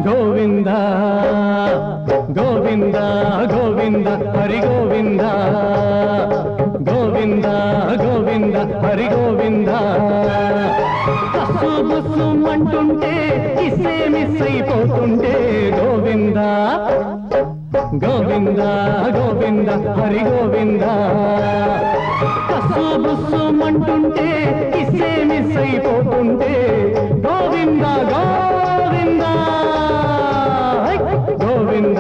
గోవింద గోవింద గోవింద హరి గోవింద గోవింద గోవింద హరి గోవింద కసు బుసు అంటుంటే కిసే మిస్ అయిపోతుంటే గోవింద గోవింద గోవింద హరి గోవింద కసు బుసు అంటుంటే కిసే మిస్ అయిపోతుంటే గోవింద గోవింద గోవింద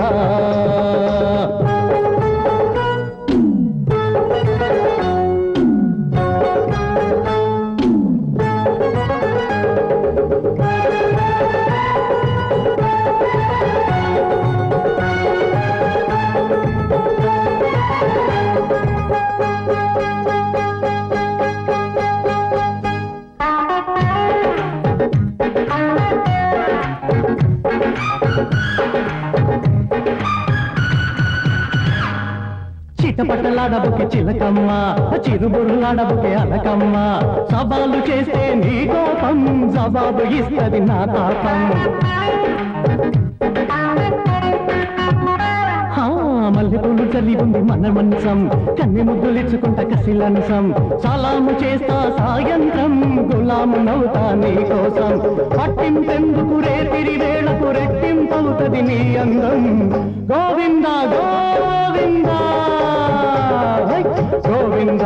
చిటపటలాడబుకి చిలకమ్మ చిరుబుర్లాడబుకి అలకమ్మ సవాలు చేస్తే నీ కోపం జవాబు ఇస్తది నా తాపం మల్లెపూలు చల్లి ఉంది మన మంచం కన్నె ముద్దులిచ్చుకుంట కసిలంసం సలాము చేస్తా సాయంత్రం గులాము నవ్వుతా నీ కోసం పట్టింపెందుకు రేతిరి వేళకు రెట్టింపవుతది నీ అందం గోవింద గోవింద గోవింద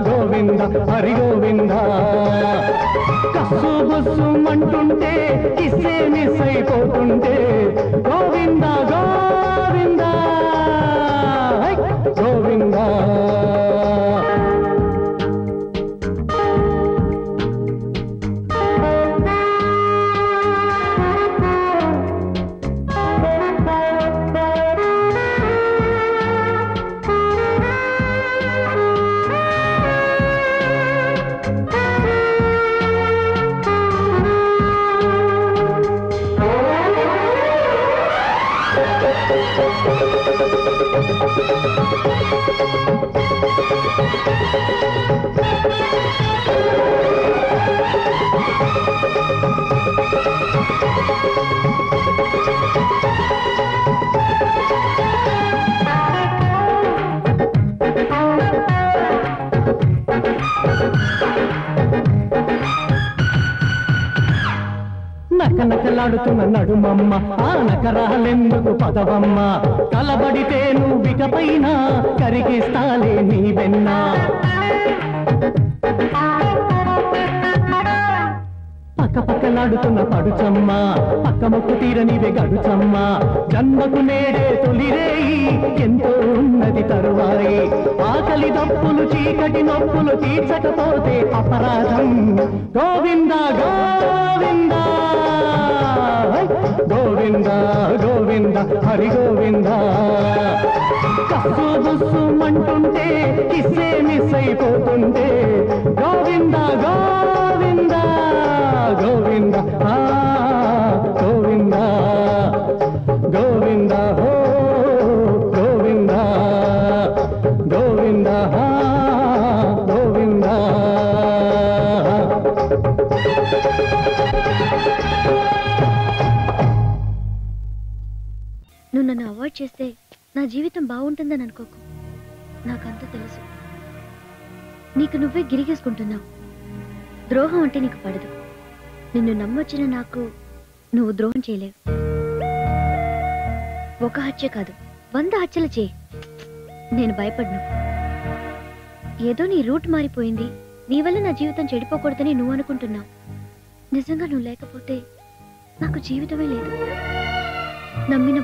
గోవింద హరి గోవింద కస్సు బుస్సు అంటుంటే కిస్సే మిస్ అయిపోతుంటే గోవింద గోవింద గోవింద నకనకలాడుతున్న నడుమమ్మ ఆ నకరాలెందుకు పదవమ్మ కలబడితే నువ్వికపైన కరిగిస్తాలే నీ వెన్న పక్కపక్కలాడుతున్న పడుచమ్మ పక్క మొక్కు తీరనివే గడుచమ్మ జన్మకు నేడే తొలిరేయి ఎంతో ఉన్నది తరువాయి ఆకలి దప్పులు చీకటి నొప్పులు తీర్చకపోతే అపరాధం గోవింద గోవింద గోవింద గోవింద హరి గోవింద కస్సు బుస్సు అంటుంటే కిస్సే మిస్ అయిపోతుంటే గోవింద గోవింద గోవింద గోవింద గోవింద హో గోవింద గోవింద గోవింద నువ్వు నన్ను అవాయిడ్ చేస్తే నా జీవితం బాగుంటుందని అనుకోకు నాకంతా తెలుసు నీకు నువ్వే గిరిగేసుకుంటున్నావు ద్రోహం అంటే నీకు పడదు నిన్ను నమ్మొచ్చిన నాకు నువ్వు ద్రోహం చేయలేవు ఒక హత్య కాదు 100 హత్యలు చేయి నేను భయపడ్ను ఏదో నీ రూట్ మారిపోయింది నీ వల్ల నా జీవితం చెడిపోకూడదని నువ్వు అనుకుంటున్నావు నిజంగా నువ్వు లేకపోతే నాకు జీవితమే లేదు నమ్మిన